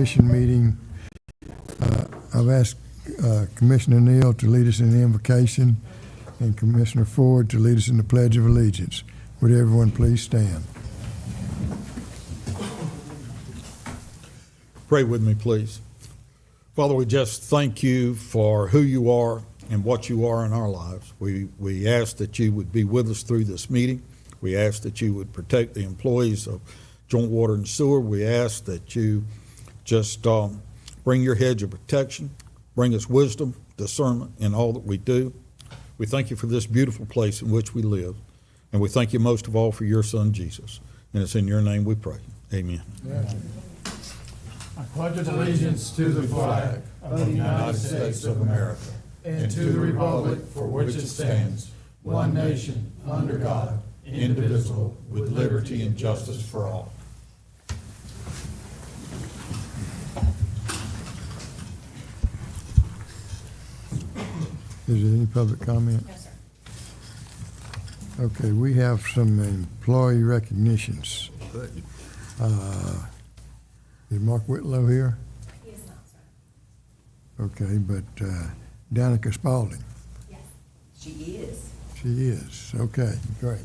Commission meeting. I've asked Commissioner Neal to lead us in the invocation and Commissioner Ford to lead us in the Pledge of Allegiance. Would everyone please stand? Pray with me, please. Father, we just thank you for who you are and what you are in our lives. We ask that you would be with us through this meeting. We ask that you would protect the employees of Joint Water and Sewer. We ask that you just bring your hedge of protection, bring us wisdom, discernment in all that we do. We thank you for this beautiful place in which we live. And we thank you most of all for your son, Jesus. And it's in your name we pray. Amen. I pledge allegiance to the flag of the United States of America and to the republic for which it stands, one nation, under God, indivisible, with liberty and justice for all. Is there any public comment? No, sir. Okay, we have some employee recognitions. Good. Is Mark Whitlow here? He is not, sir. Okay, but Danica Spalding, Yes. She is. she is. Okay, great.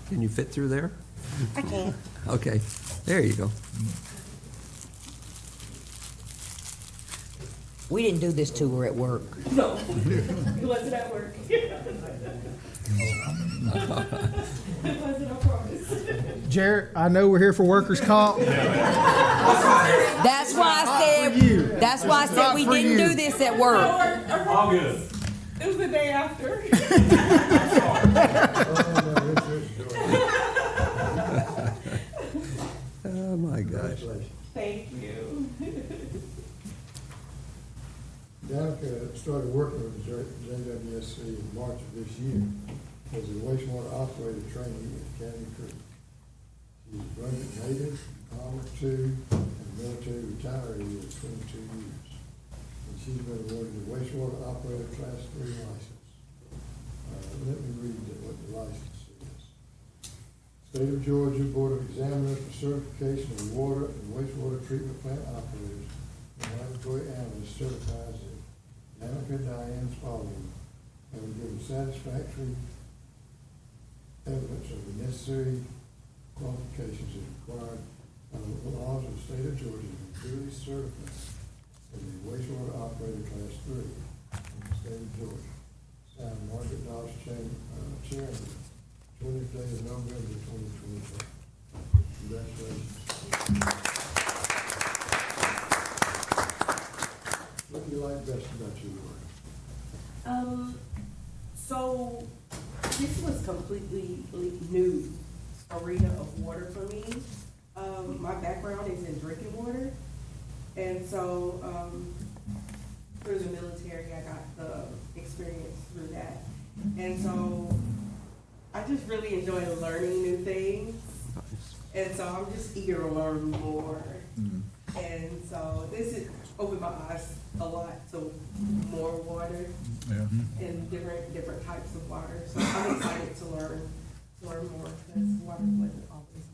Can you fit through there? I can. Okay, there you go. We didn't do this tour at work. No, it wasn't at work. It wasn't, I promise. Jared, I know we're here for workers' comp. That's why I said we didn't do this at work. August. It was the day after. Oh, my gosh. Thank you. Danica started working with JWSC in March of this year as a wastewater operator trainee at County Creek. She's a Brunswick native, Armor II, and military retiree of 22 years. And she's been awarded the wastewater operator class 3 license. Let me read what the license is. State of Georgia Board of Examiners for certification of water and wastewater treatment plant operators and laboratory analysts certifies that Danica Diane Spalding having given satisfactory evidence of the necessary qualifications as required by the laws of the state of Georgia to be duly certified as a wastewater operator class 3 in the state of Georgia. Signed Margaret Dawes, Chairman, 20th day of November 2024. Congratulations. What do you like best about your work? So this was completely new arena of water for me. My background is in drinking water, and so through the military, I got the experience through that, and so I just really enjoy learning new things, and so I'm just eager to learn more. And so this has opened my eyes a lot to more water and different types of water. So I'm excited to learn more because water wasn't always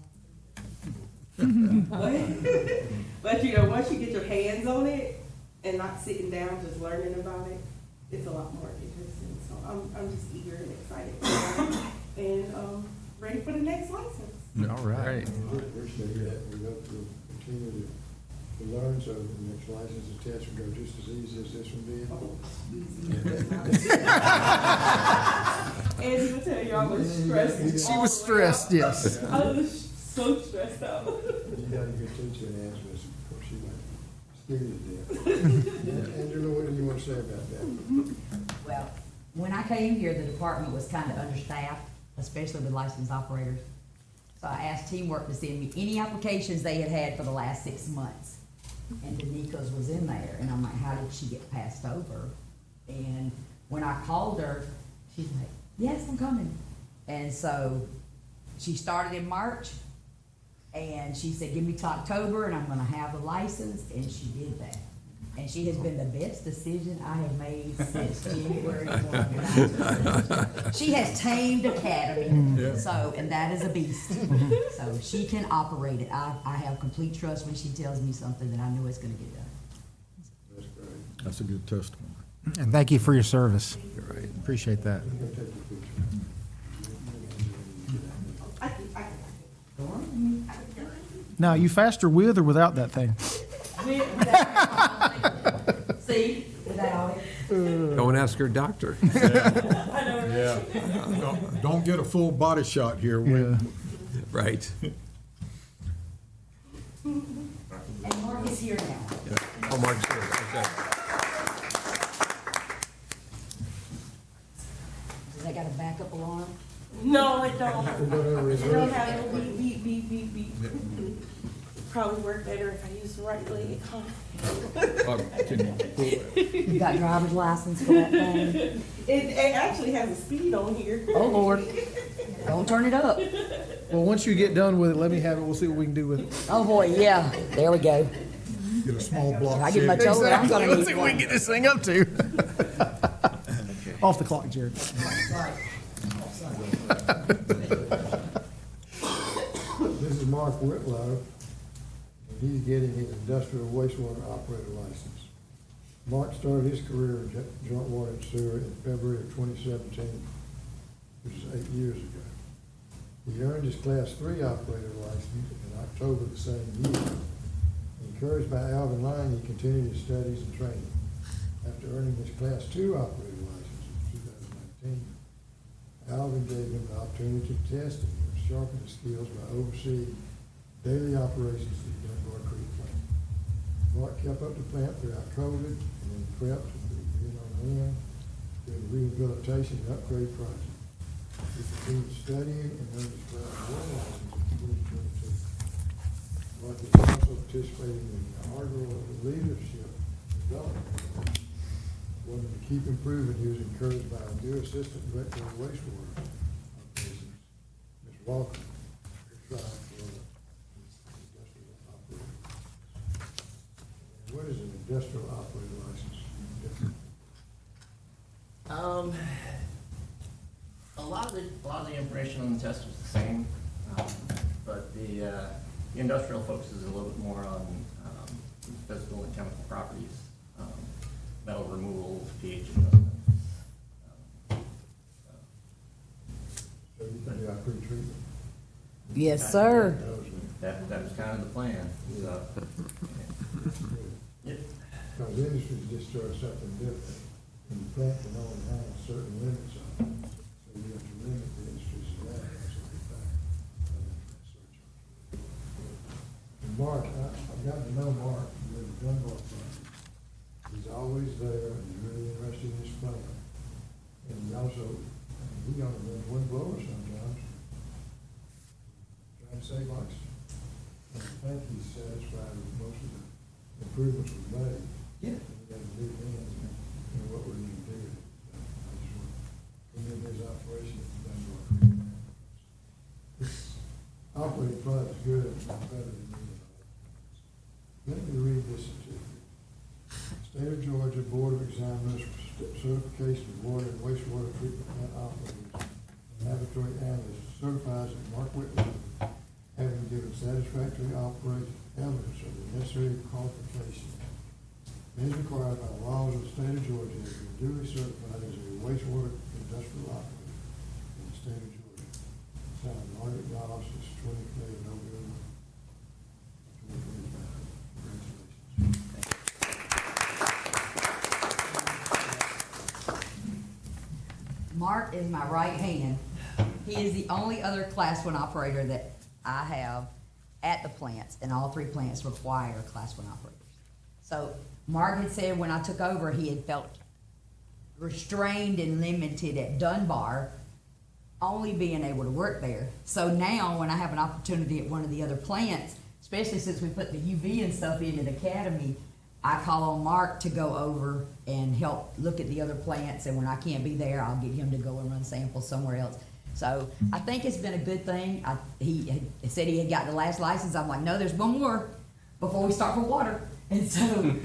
my favorite. But you know, once you get your hands on it and not sitting down just learning about it, it's a lot more interesting. So I'm just eager and excited to learn and ready for the next license. All right. We appreciate that. We hope you'll continue to learn so the next license and test will go just as easy as this one did. Angie will tell you I was stressed. She was stressed, yes. I was so stressed out. You got a good teacher in Angela, of course, she went scared to death. Angela, what do you want to say about that? Well, when I came here, the department was kind of understaffed, especially with licensed operators. So I asked Teamwork to send me any applications they had had for the last 6 months. And Danica's was in there, and I'm like, how did she get passed over? And when I called her, she's like, yes, I'm coming. And so she started in March, and she said, give me to October, and I'm gonna have the license, and she did that. And she has been the best decision I have made since January 1. She has tamed Academy, so, and that is a beast. So she can operate it. I have complete trust when she tells me something that I know it's gonna get done. That's great. That's a good testimony. And thank you for your service. You're right. Appreciate that. I'm gonna take your picture. Now, you faster with or without that thing? See, without it. Go and ask her doctor. Yeah. Don't get a full body shot here. Yeah. Right. And Mark is here now. Oh, Mark's here. Okay. Does that got a backup alarm? No, it don't. Whatever it It don't is. have no beep, beep, beep, beep, beep. Probably work better if I use the right leg. You got driver's license for that thing? It actually has a speed on here. Oh, Lord. Don't turn it up. Well, once you get done with it, let me have it. We'll see what we can do with it. Oh, boy, yeah. There we go. Get a small block. I get much older, I'm gonna Let's need see what we one. can get this thing up to. Off the clock, Jared. This is Mark Whitlow, and he's getting his industrial wastewater operator license. Mark started his career in joint water and sewer in February of 2017, which is 8 years ago. He earned his Class 3 operator license in October the same year. Encouraged by Alvin Lang, he continued his studies and training. After earning his Class 2 operator license in 2019, Alvin gave him the opportunity to test and sharpen his skills by overseeing daily operations at the Dunbar Creek plant. Mark kept up the plant throughout COVID and then prepped and being on hand during the rehabilitation and upgrade project. He continued studying and earned his Class 1 license in 2022. Mark is also participating in the inaugural leadership development. Wanted to keep improving, he was encouraged by our new Assistant Director of Wastewater Operations, Ms. Walker, who tried for industrial operator. What is an industrial operator license? A lot of the information on the test was the same, but the industrial focuses a little bit more on physical and chemical properties, metal removal, pH adjustments. So you can do our pre-treatment? Yes, sir. That was kind of the plan, so. Yep. Because industries just start something different, and the plant can only have certain limits on it, so you have to limit the industries to that, that's a good fact. And Mark, I've gotten to know Mark with the Dunbar plant. He's always there, and he's really interested in his plant. And he also, he only runs one blower sometimes, trying to save oxygen. And I think he's satisfied with most of the improvements we've made. Yeah. We got to do hands in what we're going to do. I just want to commend his operation at the Dunbar Creek. This operating plant is good, it's better than me. Let me read this to you. State of Georgia Board of Examiners Certification of Water and Wastewater Treatment Plant Operators and Laboratory Analysts certifies that Mark Whitlow, having given satisfactory operation evidence of the necessary qualifications as required by the laws of the state of Georgia, has been duly certified as a wastewater industrial operator in the state of Georgia. Signed, Margaret Ross, this 23rd of November, 2025. Congratulations. Mark is my right hand. He is the only other Class 1 operator that I have at the plants, and all 3 plants require Class 1 operators. So Mark had said when I took over, he had felt restrained and limited at Dunbar, only being able to work there. So now, when I have an opportunity at one of the other plants, especially since we put the UV and stuff in the academy, I call on Mark to go over and help look at the other plants, and when I can't be there, I'll get him to go and run samples somewhere else. So I think it's been a good thing. He said he had got the last license. I'm like, no, there's one more before we start for water. And so,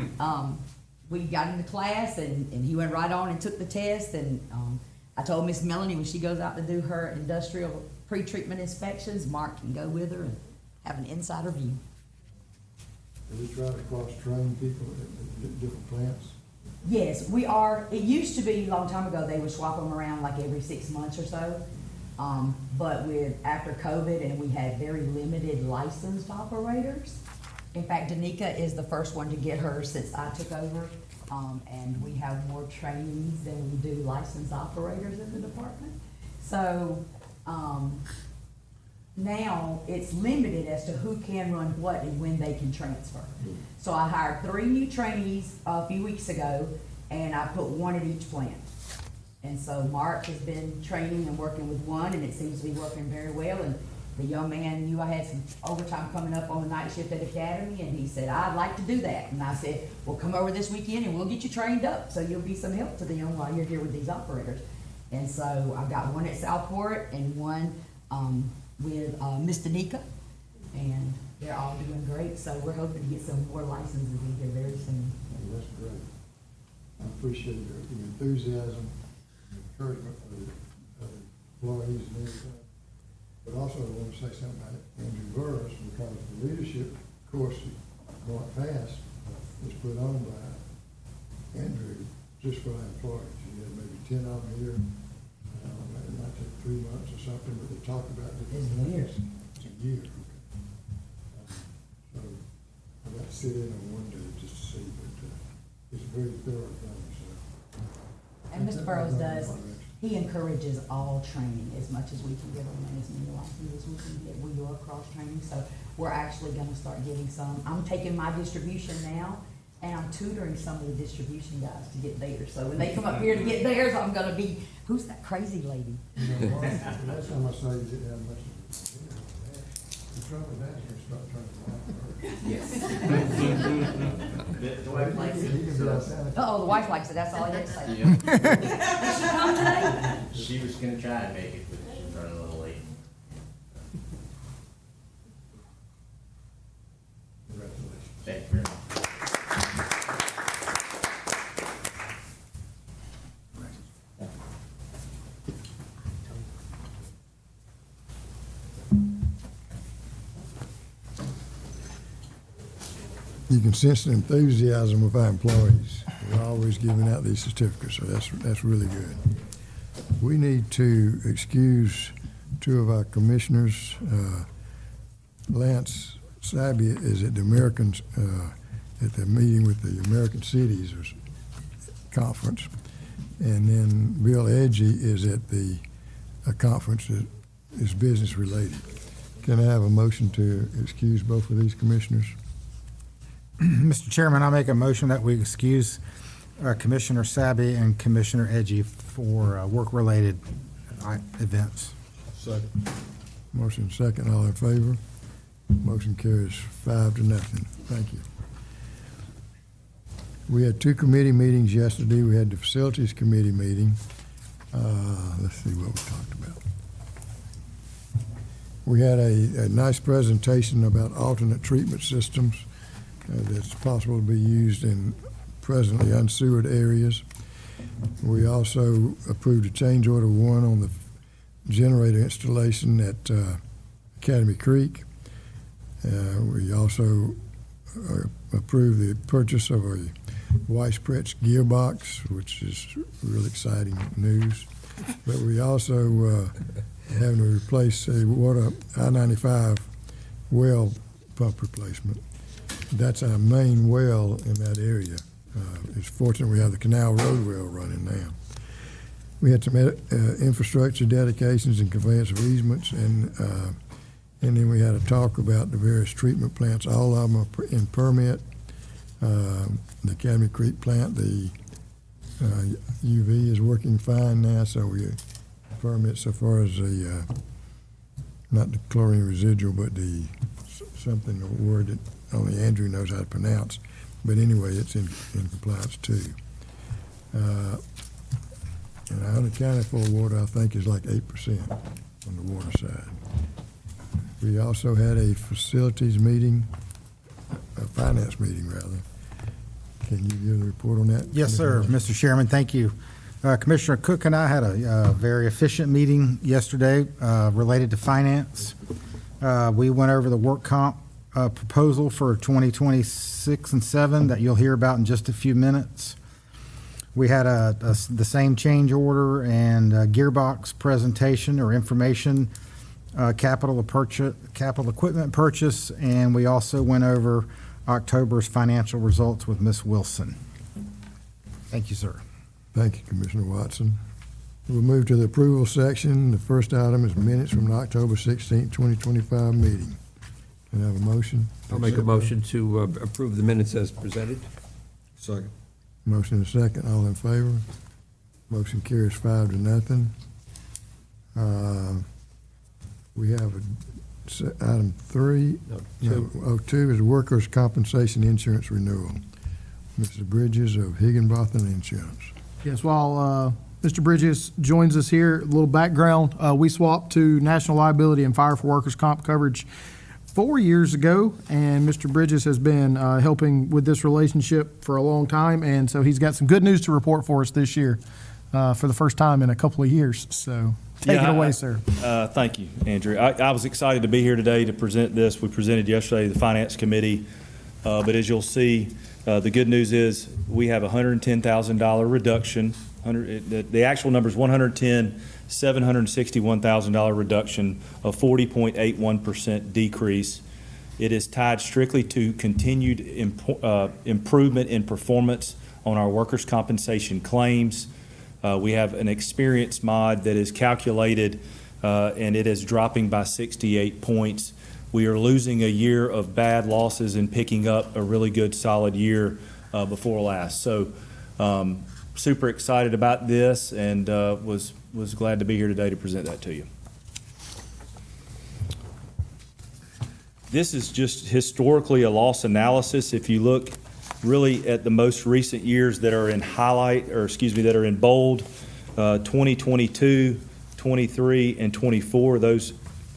we got into class and he went right on and took the test and, I told Miss Melanie when she goes out to do her industrial pre-treatment inspections, Mark can go with her and have an insider view. Are we trying to cross-train people at different plants? Yes, we are. It used to be, a long time ago, they would swap them around like every 6 months or so. But after COVID, and we had very limited licensed operators. In fact, Danica is the first one to get hers since I took over. And we have more trainees than we do licensed operators in the department. So, now it's limited as to who can run what and when they can transfer. So I hired 3 new trainees a few weeks ago, and I put 1 at each plant. And so Mark has been training and working with 1, and it seems to be working very well. And the young man knew I had some overtime coming up on the night shift at Academy, and he said, I'd like to do that. And I said, well, come over this weekend and we'll get you trained up, so you'll be some help to them while you're here with these operators. And so I've got 1 at Southport and 1 with Miss Danica, and they're all doing great. So we're hoping to get some more licenses in here very soon. Well, that's great. I appreciate your enthusiasm, and encouragement for the employees and everything. But also I want to say something about Andrew Burris, because the leadership course that Mark Pass was put on by Andrew just for our employees. You had maybe 10 of them here. It might take 3 months or something, but they talk about different It's a year. things. It's a year, okay. So I got to sit in on one day just to see, but it's a very thorough thing, so. And Mr. Burrows does, he encourages all training as much as we can give them and as many licenses as we can get. We are cross-training, so we're actually gonna start getting some. I'm taking my distribution now, and I'm tutoring some of the distribution guys to get theirs. So when they come up here to get theirs, I'm gonna be, who's that crazy lady? You know, last time I saw you didn't have much of the trouble with that, you start trying to laugh first. The wife likes He it, can be so outside. Uh-oh, the wife likes it, that's all I have to say. yeah. Did she come today? She was gonna try and make it, but she's running a little late. Congratulations. Thank you very much. You can sense the enthusiasm of our employees. We're always giving out these certificates, so that's really good. We need to excuse 2 of our commissioners. Lance Sabia is at the Americans, at the meeting with the American Cities conference. And then Bill Edgy is at the conference that is business related. Can I have a motion to excuse both of these commissioners? Mr. Chairman, I make a motion that we excuse Commissioner Sabby and Commissioner Edgy for work-related events. Second. Motion second, all in favor? Motion carries 5-0. Thank you. We had 2 committee meetings yesterday. We had the Facilities Committee meeting. Let's see what we talked about. We had a nice presentation about alternate treatment systems that's possible to be used in presently unsewered areas. We also approved a change order 1 on the generator installation at Academy Creek. We also approved the purchase of a Weisspretz gearbox, which is real exciting news. But we also having to replace a water I-95 well pump replacement. That's our main well in that area. It's fortunate we have the Canal Road well running now. We had some infrastructure dedications and conveyance of easements, and then we had a talk about the various treatment plants. All of them are in permit. The Academy Creek plant, the UV is working fine now, so we permit so far as the, not the chlorine residual, but the something, a word that only Andrew knows how to pronounce. But anyway, it's in compliance too. And our unaccounted for water, I think, is like 8% on the water side. We also had a facilities meeting, a finance meeting rather, Can you give the report on that? Yes, sir, Mr. Chairman, thank you. Commissioner Cook and I had a very efficient meeting yesterday related to finance. We went over the work comp proposal for 2026 and 7 that you'll hear about in just a few minutes. We had the same change order and gearbox presentation or information, capital equipment purchase, and we also went over October's financial results with Ms. Wilson. Thank you, sir. Thank you, Commissioner Watson. We'll move to the approval section. The first item is minutes from the October 16th, 2025 meeting. Can I have a motion? I'll make a motion to approve the minutes as presented. Second. Motion and a second. All in favor? Motion carries 5-0. We have item 3. No, 2 is workers' compensation insurance renewal. Mr. Bridges of Higginbotham Insurance. Yes, while Mr. Bridges joins us here, a little background. We swapped to national liability and fire for workers' comp coverage 4 years ago, and Mr. Bridges has been helping with this relationship for a long time, and so he's got some good news to report for us this year for the first time in a couple of years. So take it away, sir. Thank you, Andrew. I was excited to be here today to present this. We presented yesterday to the Finance Committee, but as you'll see, the good news is we have a $110,000 reduction. The actual number is $110,761,000 reduction, a 40.81% decrease. It is tied strictly to continued improvement in performance on our workers' compensation claims. We have an experience mod that is calculated, and it is dropping by 68 points. We are losing a year of bad losses and picking up a really good, solid year before last. So super excited about this, and was glad to be here today to present that to you. This is just historically a loss analysis. If you look really at the most recent years that are in that are in bold, 2022, 23, and 24, those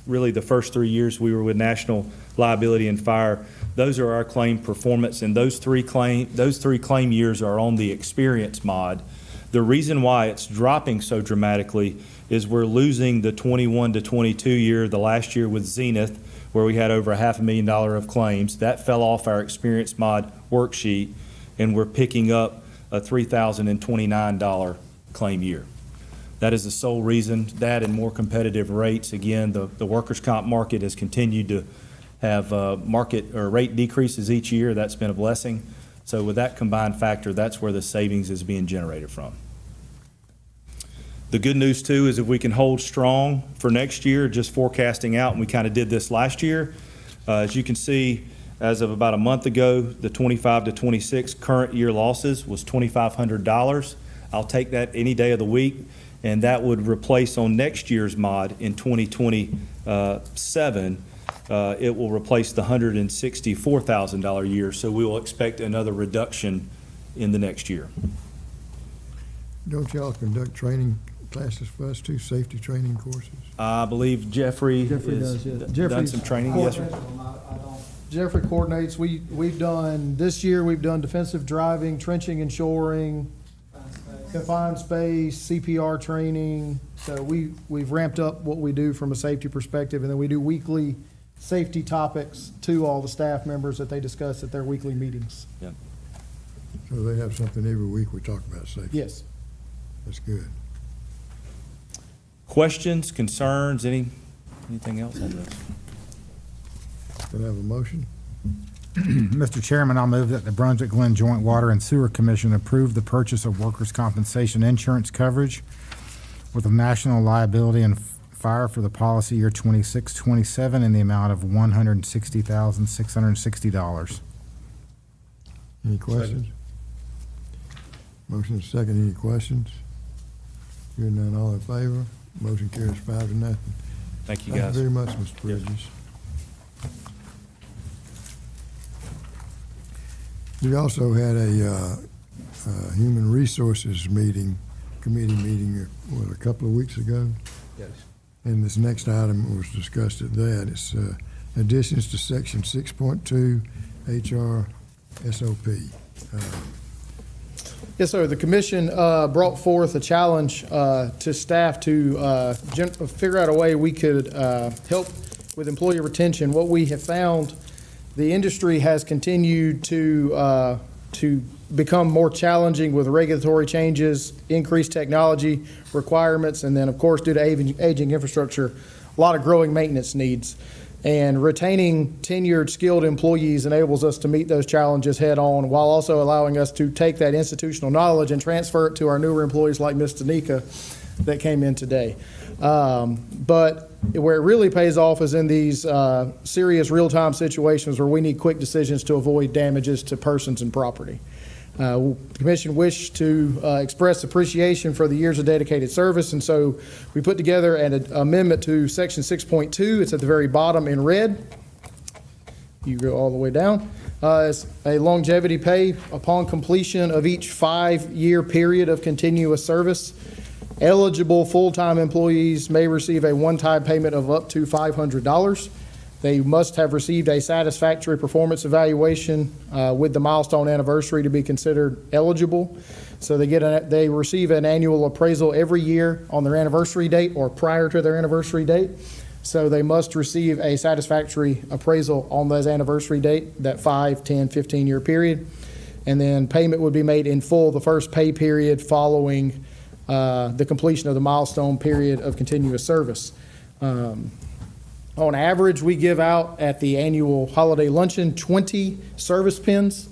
really the first 3 years we were with National Liability and Fire. Those are our claim performance, and those three claim years are on the experience mod. The reason why it's dropping so dramatically is we're losing the 21 to 22 year, the last year with Zenith, where we had over $500,000 of claims. That fell off our experience mod worksheet, and we're picking up a $3,029 claim year. That is the sole reason. That and more competitive rates. Again, the workers' comp market has continued to have market or rate decreases each year. That's been a blessing. So with that combined factor, that's where the savings is being generated from. The good news too is if we can hold strong for next year, just forecasting out, and we kind of did this last year. As you can see, as of about a month ago, the 25 to 26 current year losses was $2,500. I'll take that any day of the week. And that would replace on next year's mod in 2027, it will replace the $164,000 year. So we will expect another reduction in the next year. Don't y'all conduct training classes for us too, safety training courses? I believe Jeffrey does, yeah. done Jeffrey's some training. Yes, sir. Jeffrey coordinates. We've done, this year, we've done defensive driving, trenching and shoring, confined space, CPR training. So we've ramped up what we do from a safety perspective, and then we do weekly safety topics to all the staff members that they discuss at their weekly meetings. Yeah. So they have something every week we talk about safety. Yes. That's good. Questions, concerns, anything else on this? Can I have a motion? Mr. Chairman, I'll move that the Brunswick-Glynn Joint Water and Sewer Commission approve the purchase of workers' compensation insurance coverage with a national liability and fire for the policy year 26-27 in the amount of $160,660. Any questions? Motion is second. Any questions? Hearing none, all in favor? Motion carries 5-0. Thank you, Thank guys. you very much, Mr. Bridges. We also had a Human Resources committee meeting, a couple of weeks ago? Yes. And this next item was discussed at that. It's additions to section 6.2 HR SOP. Yes, sir. The commission brought forth a challenge to staff to figure out a way we could help with employee retention. What we have found, the industry has continued to become more challenging with regulatory changes, increased technology requirements, and then, of course, due to aging infrastructure, a lot of growing maintenance needs. And retaining tenured, skilled employees enables us to meet those challenges head-on, while also allowing us to take that institutional knowledge and transfer it to our newer employees like Ms. Danica that came in today. But where it really pays off is in these serious real-time situations where we need quick decisions to avoid damages to persons and property. The Commission wished to express appreciation for the years of dedicated service, and so we put together an amendment to Section 6.2. It's at the very bottom in red. You go all the way down. It's a longevity pay upon completion of each 5-year period of continuous service. Eligible full-time employees may receive a one-time payment of up to $500. They must have received a satisfactory performance evaluation with the milestone anniversary to be considered eligible. So they receive an annual appraisal every year on their anniversary date or prior to their anniversary date. So they must receive a satisfactory appraisal on those anniversary date, that 5, 10, 15-year period. And then payment would be made in full the first pay period following the completion of the milestone period of continuous service. On average, we give out at the annual holiday luncheon 20 service pins.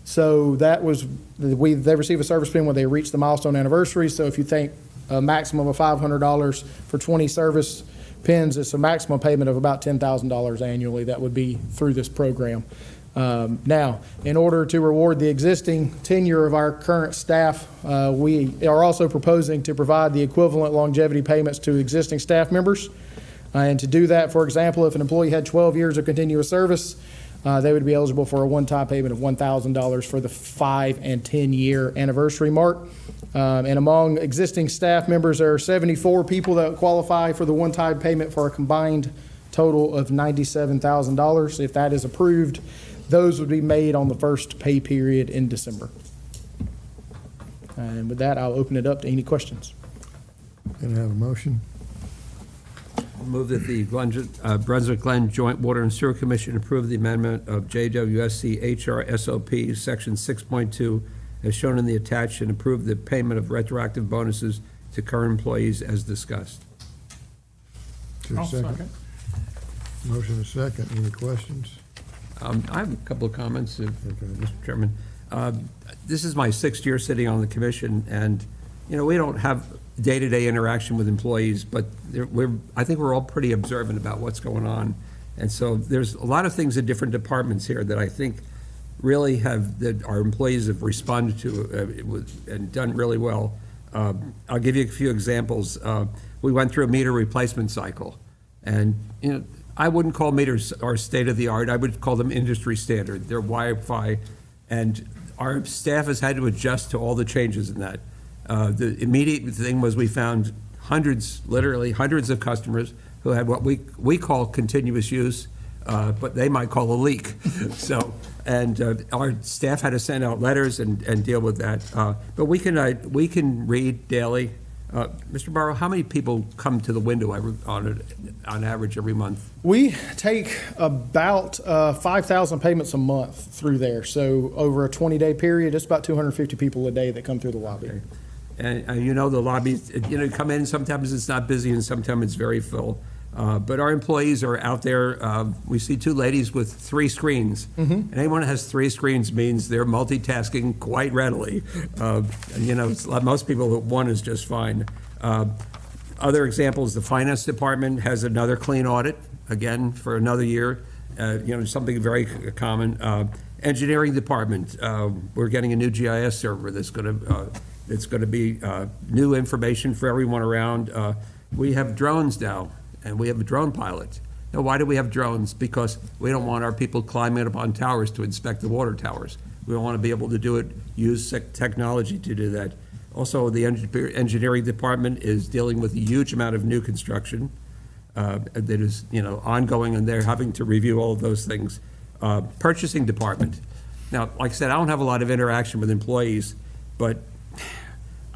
So they receive a service pin when they reach the milestone anniversary. So if you think a maximum of $500 for 20 service pins, it's a maximum payment of about $10,000 annually that would be through this program. Now, in order to reward the existing tenure of our current staff, we are also proposing to provide the equivalent longevity payments to existing staff members. And to do that, for example, if an employee had 12 years of continuous service, they would be eligible for a one-time payment of $1,000 for the 5 and 10-year anniversary mark. And among existing staff members, there are 74 people that qualify for the one-time payment for a combined total of $97,000. If that is approved, those would be made on the first pay period in December. And with that, I'll open it up to any questions. Can I have a motion? Move that the Brunswick-Glynn Joint Water and Sewer Commission approve the amendment of JWSC HR SOP Section 6.2 as shown in the attached and approve the payment of retroactive bonuses to current employees as discussed. Is there a second? Motion is second. Any questions? I have a couple of comments, Okay. Mr. Chairman. This is my 6th year sitting on the commission, and, we don't have day-to-day interaction with employees, but I think we're all pretty observant about what's going on. And so there's a lot of things in different departments here that I think really that our employees have responded to and done really well. I'll give you a few examples. We went through a meter replacement cycle, and, I wouldn't call meters our state-of-the-art. I would call them industry standard. They're Wi-Fi, and our staff has had to adjust to all the changes in that. The immediate thing was we found literally hundreds of customers who had what we call continuous use, but they might call a leak. So, and our staff had to send out letters and deal with that. But we can read daily. Mr. Barrow, how many people come to the window on average every month? We take about 5,000 payments a month through there. So over a 20-day period, it's about 250 people a day that come through the lobby. Okay. And the lobby, come in, sometimes it's not busy and sometimes it's very full. But our employees are out there. We see 2 ladies with 3 screens. Mm-hmm. And anyone who has 3 screens means they're multitasking quite readily. Most people, one is just fine. Other examples, the finance department has another clean audit, again, for another year. Something very common. Engineering department, we're getting a new GIS server that's going to be new information for everyone around. We have drones now, and we have a drone pilot. Now, why do we have drones? Because we don't want our people climbing up on towers to inspect the water towers. We want to be able to do it, use technology to do that. Also, the engineering department is dealing with a huge amount of new construction that is, ongoing, and they're having to review all of those things. Purchasing department. Now, like I said, I don't have a lot of interaction with employees, But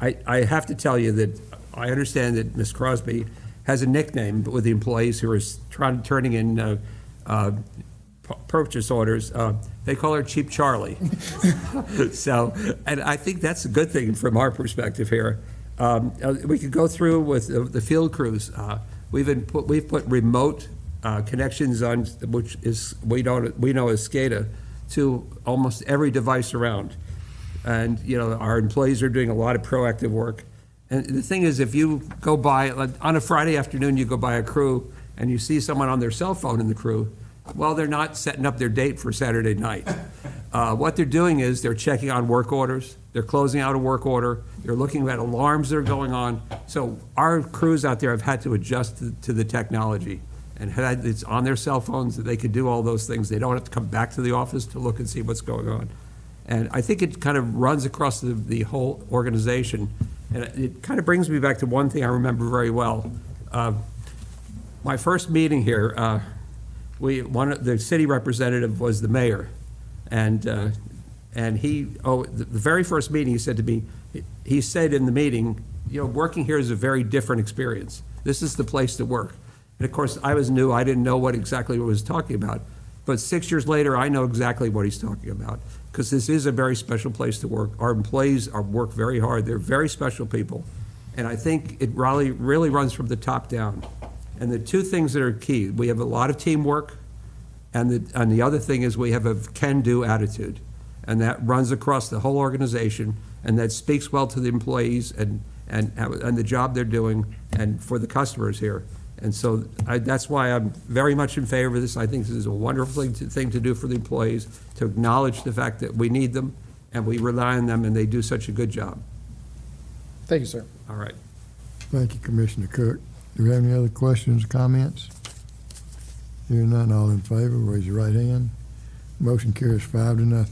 I have to tell you that I understand that Ms. Crosby has a nickname with the employees who are turning in purchase orders. They call her Cheap Charlie. So, and I think that's a good thing from our perspective here. We could go through with the field crews. We've put remote connections on, which is we know as SCADA, to almost every device around. And, you know, our employees are doing a lot of proactive work. And the thing is, if you go by, on a Friday afternoon, you go by a crew and you see someone on their cell phone in the crew, well, they're not setting up their date for Saturday night. What they're doing is they're checking on work orders, they're closing out a work order, they're looking at alarms that are going on. So our crews out there have had to adjust to the technology, and it's on their cell phones that they can do all those things. They don't have to come back to the office to look and see what's going on. And I think it kind of runs across the whole organization. And it kind of brings me back to one thing I remember very well. My first meeting here, the city representative was the mayor. And the very first meeting, he said to me, he said in the meeting, you know, working here is a very different experience. This is the place to work. And of course, I was new, I didn't know what exactly he was talking about. But 6 years later, I know exactly what he's talking about, because this is a very special place to work. Our employees work very hard. They're very special people. And I think it really runs from the top down. And the two things that are key, we have a lot of teamwork, and the other thing is we have a can-do attitude. And that runs across the whole organization, and that speaks well to the employees and the job they're doing and for the customers here. And so that's why I'm very much in favor of this. I think this is a wonderful thing to do for the employees, to acknowledge the fact that we need them and we rely on them and they do such a good job. Thank you, sir. All right. Thank you, Commissioner Cook. Do we have any other questions or comments? Hearing none, all in favor, raise your right hand. Motion carries 5-0.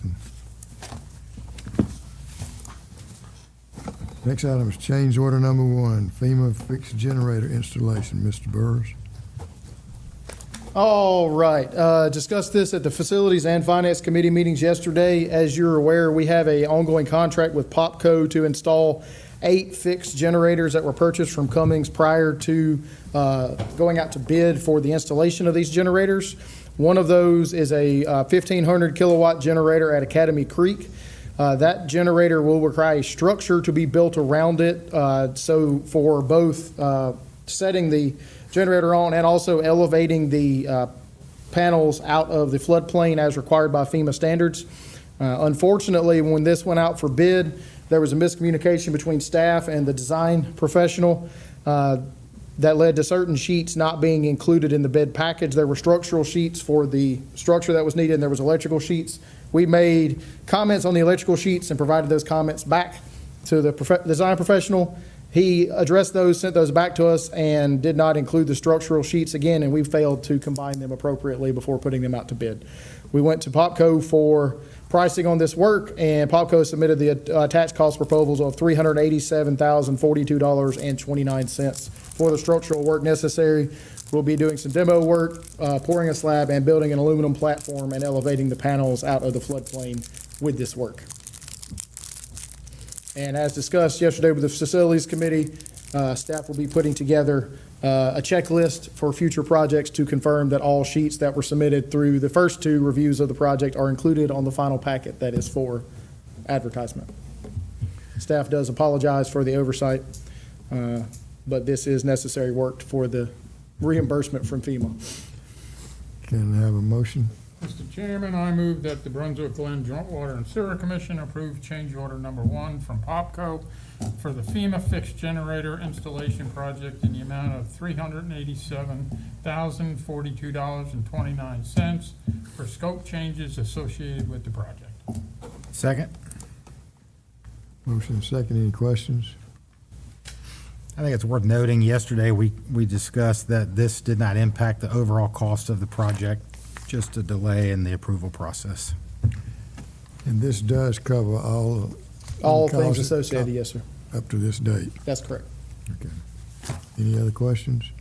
Next item is change order number 1, FEMA fixed generator installation. Mr. Burrs. All right, discussed this at the Facilities and Finance Committee meetings yesterday. As you're aware, we have an ongoing contract with Popco to install 8 fixed generators that were purchased from Cummings prior to going out to bid for the installation of these generators. One of those is a 1,500 kilowatt generator at Academy Creek. That generator will require a structure to be built around it, so for both setting the generator on and also elevating the panels out of the floodplain as required by FEMA standards. Unfortunately, when this went out for bid, there was a miscommunication between staff and the design professional that led to certain sheets not being included in the bid package. There were structural sheets for the structure that was needed, and there was electrical sheets. We made comments on the electrical sheets and provided those comments back to the design professional. He addressed those, sent those back to us, and did not include the structural sheets again, and we failed to combine them appropriately before putting them out to bid. We went to Popco for pricing on this work, and Popco submitted the attached cost proposals of $387,042.29 for the structural work necessary. We'll be doing some demo work, pouring a slab, and building an aluminum platform and elevating the panels out of the floodplain with this work. And as discussed yesterday with the Facilities Committee, staff will be putting together a checklist for future projects to confirm that all sheets that were submitted through the first 2 reviews of the project are included on the final packet that is for advertisement. Staff does apologize for the oversight, but this is necessary work for the reimbursement from FEMA. Can I have a motion? Mr. Chairman, I move that the Brunswick-Glynn Joint Water and Sewer Commission approve change order number 1 from Popco for the FEMA fixed generator installation project in the amount of $387,042.29 for scope changes associated with the project. Second. Motion second. Any questions? I think it's worth noting, yesterday we discussed that this did not impact the overall cost of the project, just a delay in the approval process. And this does cover all Things costs associated, yes, sir. up to this date. That's correct. Okay. Any other questions?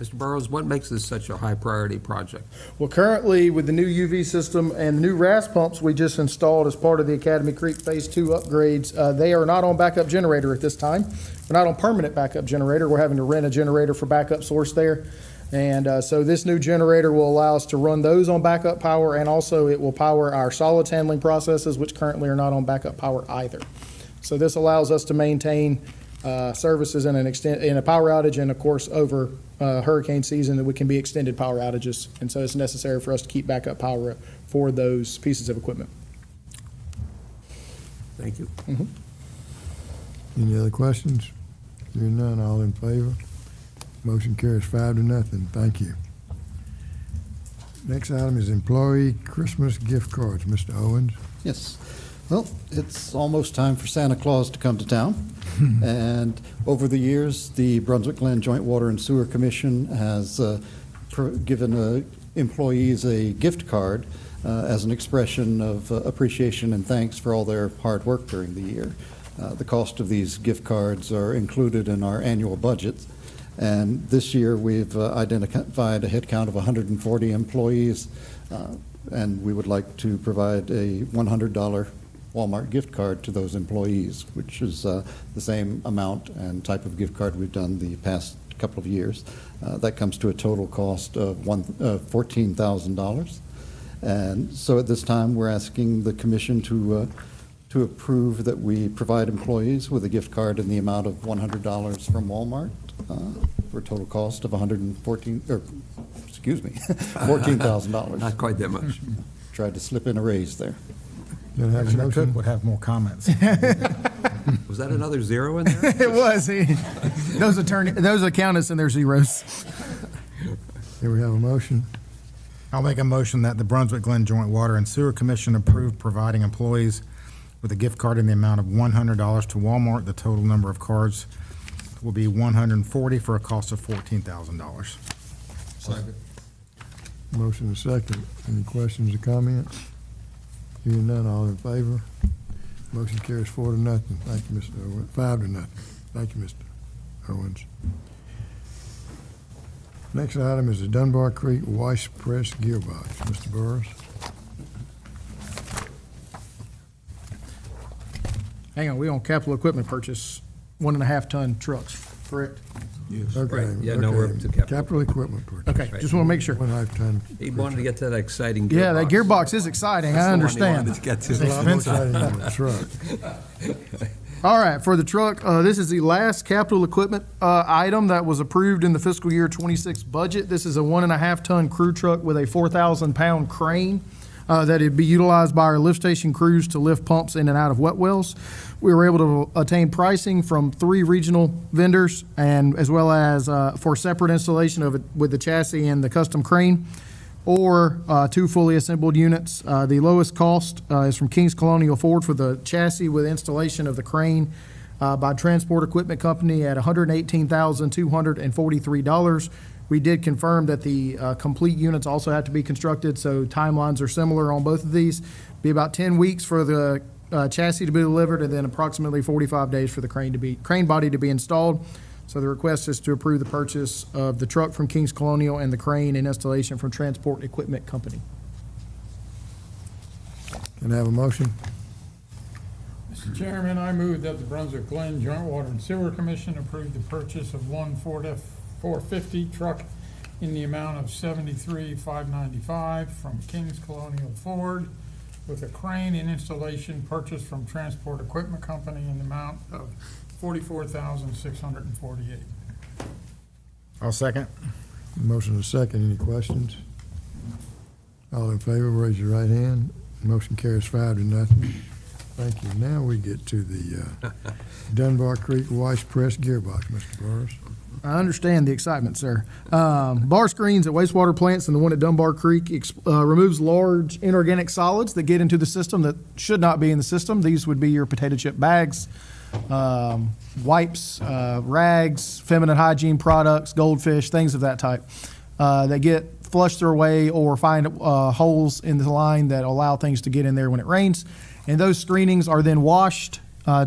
Mr. Burrows, what makes this such a high priority project? Well, currently, with the new UV system and the new RAS pumps we just installed as part of the Academy Creek Phase 2 upgrades, they are not on backup generator at this time. We're not on permanent backup generator. We're having to rent a generator for backup source there. And so this new generator will allow us to run those on backup power, and also it will power our solids handling processes, which currently are not on backup power either. So this allows us to maintain services in a power outage, and of course, over hurricane season, that we can be extended power outages. And so it's necessary for us to keep backup power for those pieces of equipment. Thank you. Any other questions? Hearing none, all in favor? Motion carries 5-0. Thank you. Next item is employee Christmas gift cards. Mr. Owens. Yes. Well, it's almost time for Santa Claus to come to town. And over the years, the Brunswick-Glynn Joint Water and Sewer Commission has given employees a gift card as an expression of appreciation and thanks for all their hard work during the year. The cost of these gift cards are included in our annual budget. And this year, we've identified a headcount of 140 employees, and we would like to provide a $100 Walmart gift card to those employees, which is the same amount and type of gift card we've done the past couple of years. That comes to a total cost of $14,000. And so at this time, we're asking the commission to approve that we provide employees with a gift card in the amount of $100 from Walmart for a total cost of $14,000. Not quite that much. Tried to slip in a raise there. Then have a Commissioner Cook motion. would have more comments. Was that another zero in there? It was. Those accountants and their zeros. Here we have a motion. I'll make a motion that the Brunswick-Glynn Joint Water and Sewer Commission approve providing employees with a gift card in the amount of $100 to Walmart. The total number of cards will be 140 for a cost of $14,000. Second. Motion and second. Any questions or comments? Hearing none, all in favor? Motion carries 4-0. Thank you, Mr. Owens. 5-0. Thank you, Mr. Owens. Next item is the Dunbar Creek Wash Press Gearbox. Mr. Burris. Hang on, we on capital equipment purchase, 1.5 ton trucks, correct? Yes. Okay. Right. Yeah, no, we're up to capital. Equipment purchase. Okay, just want to make sure. 1.5 ton. He wanted to get to that exciting gearbox. Yeah, that gearbox is exciting, I That's the one he understand. wanted to get to. It's a lot more exciting than the truck. All right, for the truck, this is the last capital equipment item that was approved in the fiscal year '26 budget. This is a 1.5 ton crew truck with a 4,000-pound crane that would be utilized by our lift station crews to lift pumps in and out of wet wells. We were able to attain pricing from 3 regional vendors, and as well as for separate installation of it with the chassis and the custom crane, or 2 fully assembled units. The lowest cost is from King's Colonial Ford for the chassis with installation of the crane by Transport Equipment Company at $118,243. We did confirm that the complete units also have to be constructed, so timelines are similar on both of these. Be about 10 weeks for the chassis to be delivered, and then approximately 45 days for the crane body to be installed. So the request is to approve the purchase of the truck from King's Colonial and the crane and installation from Transport Equipment Company. Can I have a motion? Mr. Chairman, I move that the Brunswick-Glynn Joint Water and Sewer Commission approve the purchase of one Ford F-450 truck in the amount of $73,595 from King's Colonial Ford, with a crane and installation purchased from Transport Equipment Company in the amount of $44,648. I'll second. Motion and second. Any questions? All in favor, raise your right hand. Motion carries 5-0. Thank you. Now we get to the Dunbar Creek Wash Press Gearbox, Mr. Burris. I understand the excitement, sir. Bar screens at wastewater plants and the one at Dunbar Creek removes large inorganic solids that get into the system that should not be in the system. These would be your potato chip bags, wipes, rags, feminine hygiene products, goldfish, things of that type. They get flushed their way or find holes in the line that allow things to get in there when it rains. And those screenings are then washed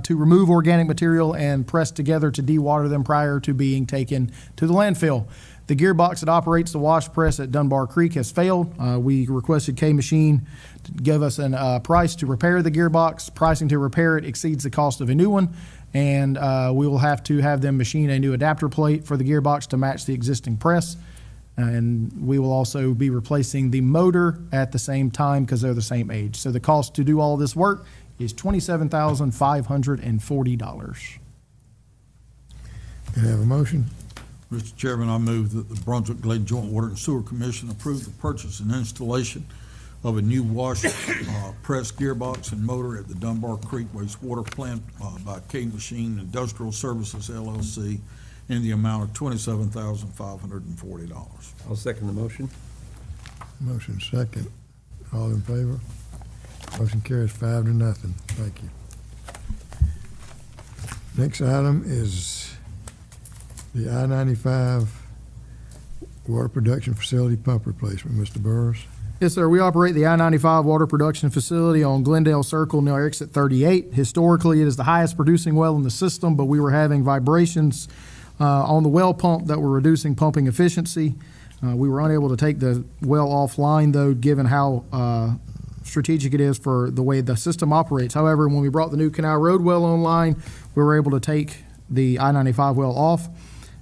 to remove organic material and pressed together to dewater them prior to being taken to the landfill. The gearbox that operates the wash press at Dunbar Creek has failed. We requested K-Machine to give us a price to repair the gearbox. Pricing to repair it exceeds the cost of a new one, and we will have to have them machine a new adapter plate for the gearbox to match the existing press. And we will also be replacing the motor at the same time because they're the same age. So the cost to do all this work is $27,540. Can I have a motion? Mr. Chairman, I move that the Brunswick-Glynn Joint Water and Sewer Commission approve the purchase and installation of a new wash press gearbox and motor at the Dunbar Creek wastewater plant by K-Machine Industrial Services LLC in the amount of $27,540. I'll second the motion. Motion second. All in favor? Motion carries 5-0. Thank you. Next item is the I-95 water production facility pump replacement. Mr. Burris? Yes, sir. We operate the I-95 water production facility on Glendale Circle near exit 38. Historically, it is the highest producing well in the system, but we were having vibrations on the well pump that were reducing pumping efficiency. We were unable to take the well offline, though, given how strategic it is for the way the system operates. However, when we brought the new Canal Road well online, we were able to take the I-95 well off.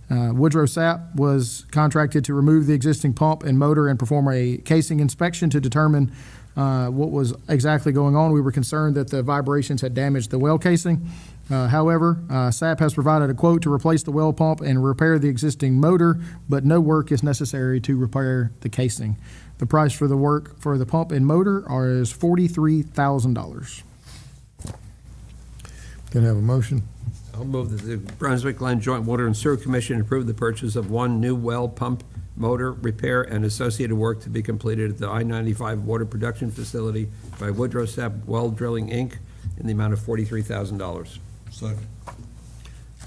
Woodrow Sapp was contracted to remove the existing pump and motor and perform a casing inspection to determine what was exactly going on. We were concerned that the vibrations had damaged the well casing. However, Sapp has provided a quote to replace the well pump and repair the existing motor, but no work is necessary to repair the casing. The price for the work for the pump and motor is $43,000. Can I have a motion? I'll move that the Brunswick-Glynn Joint Water and Sewer Commission approve the purchase of one new well pump, motor, repair, and associated work to be completed at the I-95 water production facility by Woodrow Sapp Well Drilling, Inc., in the amount of $43,000. Second.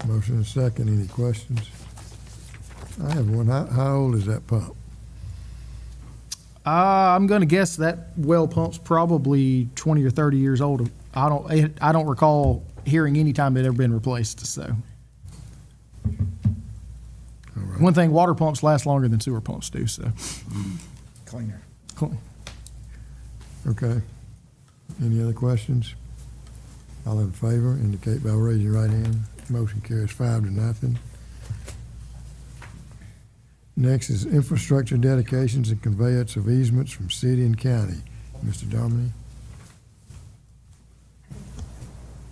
Motion and second. Any questions? I have one. How old is that pump? I'm going to guess that well pump's probably 20 or 30 years old. I don't recall hearing any time it ever been replaced. So, All right. one thing, water pumps last longer than sewer pumps do. So, Cleaner. Okay. Any other questions? All in favor indicate by raising your right hand. Motion carries 5-0. Next is infrastructure dedications and conveyance of easements from city and county. Mr. Dominy?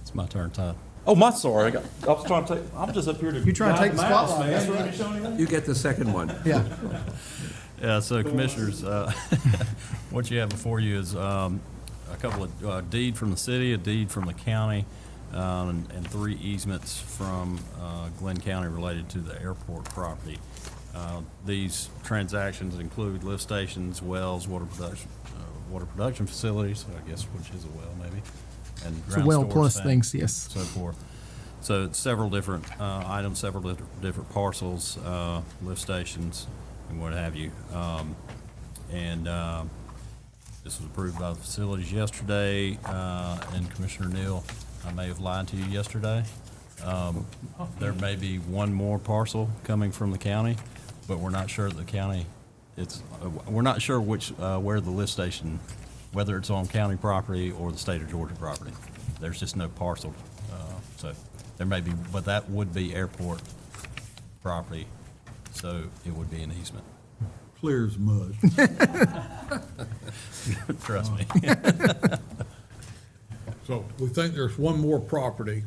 It's my turn, Todd. Oh, my, sorry. I was trying to take, I'm just up here to. You trying to take the guide mouse, spotlight, man. that's You right. ain't showing anything? You get the second one. yeah. Yeah, so Commissioners, what you have before you is a couple of deed from the city, a deed from the county, and 3 easements from Glynn County related to the airport property. These transactions include lift stations, wells, water production facilities, I guess, which is a well maybe, and So ground well storage plus tank, things, yes. so forth. So it's several different items, several different parcels, lift stations, and what have you. This was approved by the facilities yesterday, and Commissioner Neal, I may have lied to you yesterday. There may be one more parcel coming from the county, but we're not sure that the county, we're not sure which, where the lift station, whether it's on county property or the state of Georgia property. There's just no parcel, so there may be, but that would be airport property, so it would be an easement. Clear as mud. Trust me. So we think there's one more property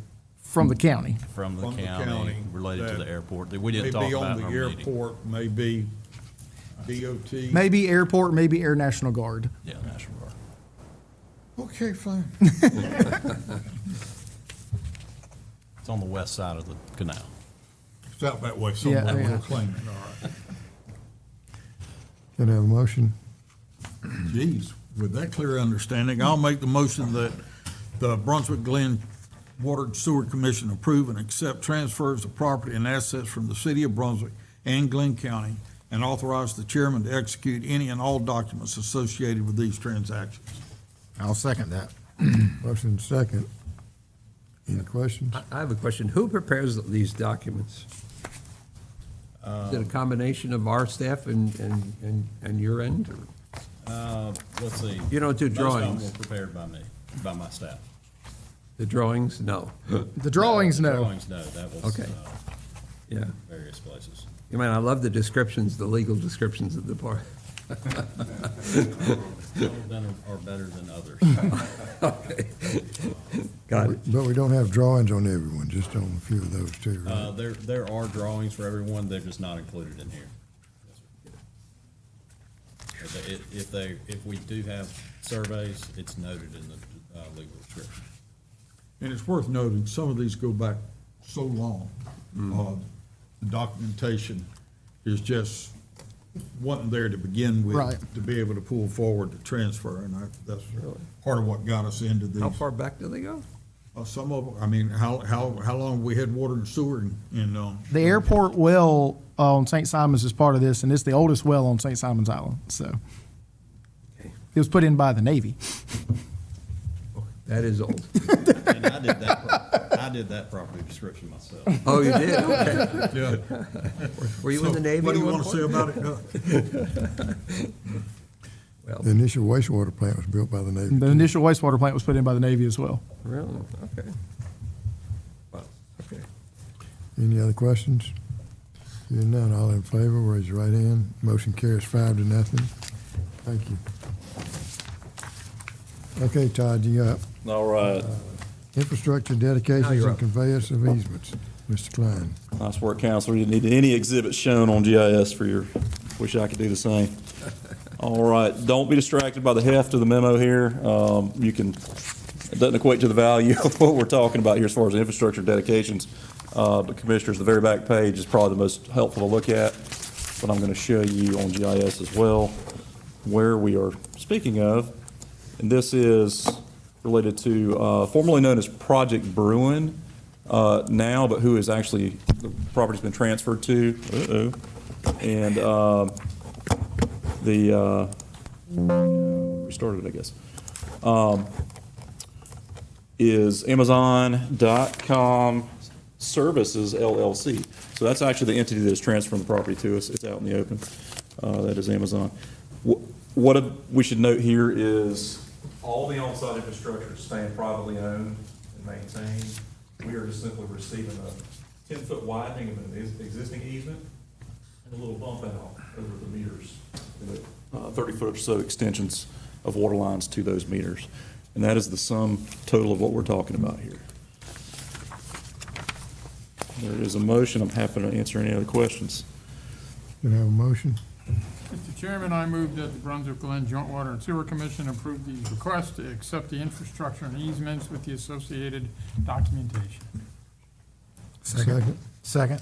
From the county. From the from the county county related to that the airport that we didn't talk maybe about on in the our meeting. airport, maybe DOT. Maybe airport, maybe Air National Guard. Yeah, National Guard. Okay, fine. It's on the west side of the canal. It's out that way somewhere. Yeah. We'll claim it, all right. Can I have a motion? Geez, with that clear understanding, I'll make the motion that the Brunswick-Glynn Water and Sewer Commission approve and accept transfers of property and assets from the city of Brunswick and Glynn County and authorize the chairman to execute any and all documents associated with these transactions. I'll second that. Motion second. Any questions? I have a question. Who prepares these documents? Is it a combination of our staff and your end? Or Let's see. You don't do Most of them drawings. were prepared by me, by my staff. The drawings? No. The drawings, The no. Drawings, no, that was Okay. Yeah. various places. You mean, I love the descriptions, the legal descriptions of the part. Some of them are better than others. Okay. Got it. But we don't have drawings on everyone, just on a few of those too, right? There are drawings for everyone, they're just not included in here. If we do have surveys, it's noted in the legal description. And it's worth noting, some of these go back so long. The documentation is just wasn't there to begin with. Right. To be able to pull forward the transfer, and that's part of what got us into these. How far back do they go? Some of them, I mean, how long we had water and sewer in The airport well on St. Simons is part of this, and it's the oldest well on St. Simons Island, so. Okay. It was put in by the Navy. That is old. And I did that property description myself. Oh, you did? Okay. Yeah. Were you in the Navy? What do you at one want to say point? about it, Doug? Well, The initial wastewater plant was built by the Navy. The initial wastewater plant was put in by the Navy as well. really? Okay. Wow, okay. Any other questions? Hearing none, all in favor, raise your right hand. Motion carries 5-0. Thank you. Okay, Todd, you got All right. infrastructure Now dedications you're and up. conveyance of easements. Mr. Klein. Nice work, Counselor. You didn't need any exhibits shown on GIS for your, wish I could do the same. All right, don't be distracted by the heft of the memo here. It doesn't equate to the value of what we're talking about here as far as infrastructure dedications. But Commissioners, the very back page is probably the most helpful to look at, but I'm going to show you on GIS as well where we are speaking of. And this is related to, formerly known as Project Bruin, now, but who is actually, the property's been transferred to. And, restarted it, I guess, is Amazon.com Services LLC. So that's actually the entity that is transferring the property to us. It's out in the open. That is Amazon. What we should note here is all the on-site infrastructure is staying privately owned and maintained. We are just simply receiving a 10-foot widening of an existing easement and a little bump out over the meters. 30-foot or so extensions of water lines to those meters. And that is the sum total of what we're talking about here. There is a motion. I'm happy to answer any other questions. Can I have a motion? Mr. Chairman, I move that the Brunswick-Glynn Joint Water and Sewer Commission approve the request to accept the infrastructure and easements with the associated documentation. Second. Second.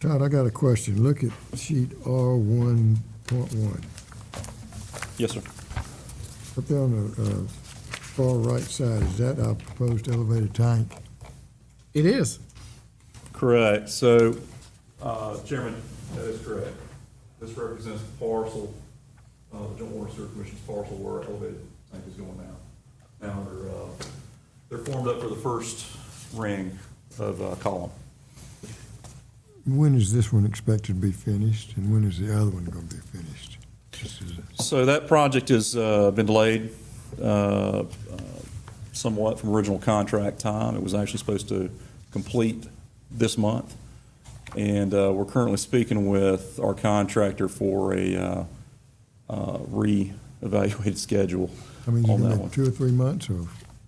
Todd, I got a question. Look at sheet R1.1. Yes, sir. Up there on the far right side, is that our proposed elevated tank? It is. Correct. So, Chairman, that is correct. This represents the parcel, the Joint Water and Sewer Commission's parcel where our elevated tank is going now. Now, they're formed up for the first ring of column. When is this one expected to be finished, and when is the other one going to be finished? So that project has been delayed somewhat from original contract time. It was actually supposed to complete this month. And we're currently speaking with our contractor for a re-evaluated schedule I mean, on you that can one. 2 or 3 months or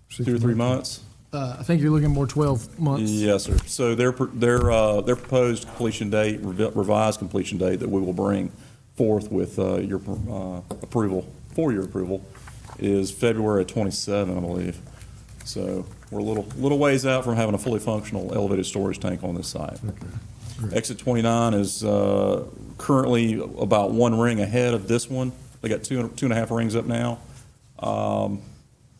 6 2 or 3 months? I think you're looking more 12 months. Yes, sir. So their proposed completion date, revised completion date that we will bring forth with your approval, for your approval, is February 27, I believe. So we're a little ways out from having a fully functional elevated storage tank on this site. Okay. Exit 29 is currently about 1 ring ahead of this one. They got 2.5 rings up now.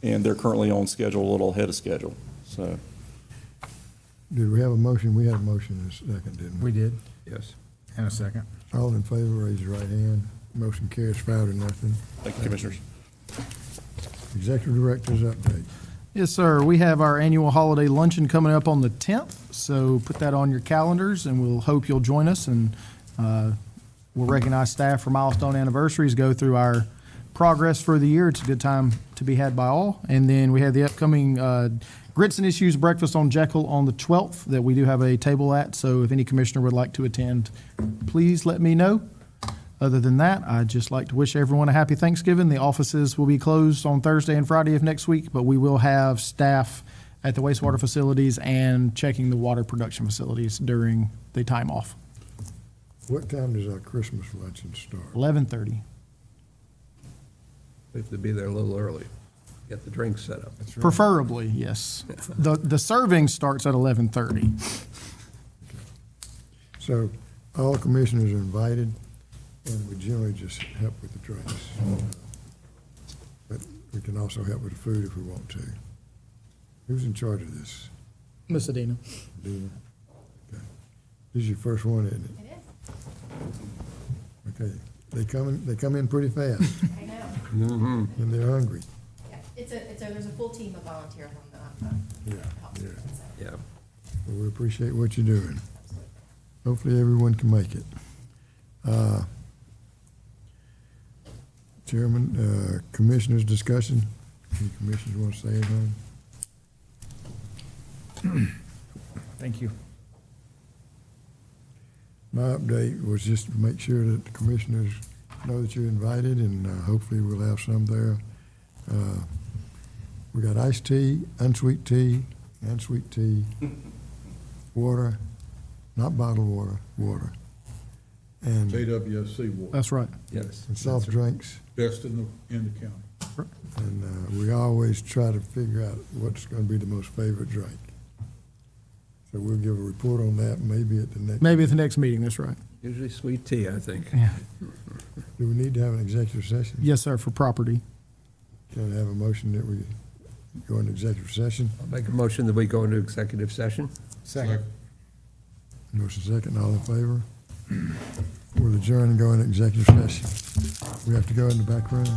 And they're currently on schedule, a little ahead of schedule, so. Did we have a motion? We had a motion in a second, didn't we? We did. Yes. And a second. All in favor, raise your right hand. Motion carries 5-0. Thank you, Commissioners. Executive Director's update. Yes, sir. We have our annual holiday luncheon coming up on the 10th, so put that on your calendars, and we'll hope you'll join us, and we'll recognize staff for milestone anniversaries, go through our progress for the year. It's a good time to be had by all. And then we have the upcoming Grits and Issues Breakfast on Jekyll on the 12th that we do have a table at, so if any commissioner would like to attend, please let me know. Other than that, I'd just like to wish everyone a happy Thanksgiving. The offices will be closed on Thursday and Friday of next week, but we will have staff at the wastewater facilities and checking the water production facilities during the time off. What time does our Christmas luncheon start? 11:30. We have to be there a little early, get the drinks set up. Preferably, yes. The serving starts at 11:30. So all commissioners are invited, and we generally just help with the drinks. But we can also help with the food if we want to. Who's in charge of this? Ms. Adina. Dina? Okay. This is your first one, isn't it? It Okay. They come in pretty fast, is. I know. and they're hungry. Yeah, there's a full team of volunteers on the, Yeah, help. yeah. So, Yeah. Well, we appreciate what you're doing. Hopefully, everyone can make it. Chairman, commissioners' discussion. Any commissioners want to say anything? Thank you. My update was just to make sure that the commissioners know that you're invited, and hopefully we'll have some there. We got iced tea, unsweet tea, and sweet tea, water, not bottled water, water, and JWSC water, That's right. Yes. soft drinks. best in the county. And we always try to figure out what's going to be the most favorite drink. So we'll give a report on that maybe at the next. Maybe at the next meeting, that's right. Usually sweet tea, I think. Yeah. Do we need to have an executive session? Yes, sir, for property. Can I have a motion that we go into executive session? I'll make a motion that we go into executive session. Second. Motion second, all in favor? We'll adjourn and go into executive session. We have to go in the back room?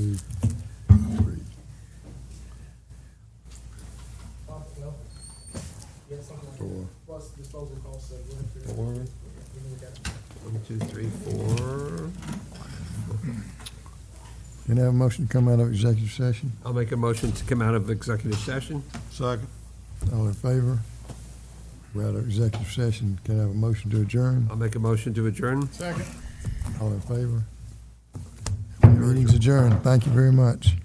2, 3. Four. Four. 1, 2, 3, 4. Can I have a motion to come out of executive session? I'll make a motion to come out of executive session. Second. All in favor? We're out of executive session. Can I have a motion to adjourn? I'll make a motion to adjourn. Second. All in favor? Meeting's adjourned. Thank you very much.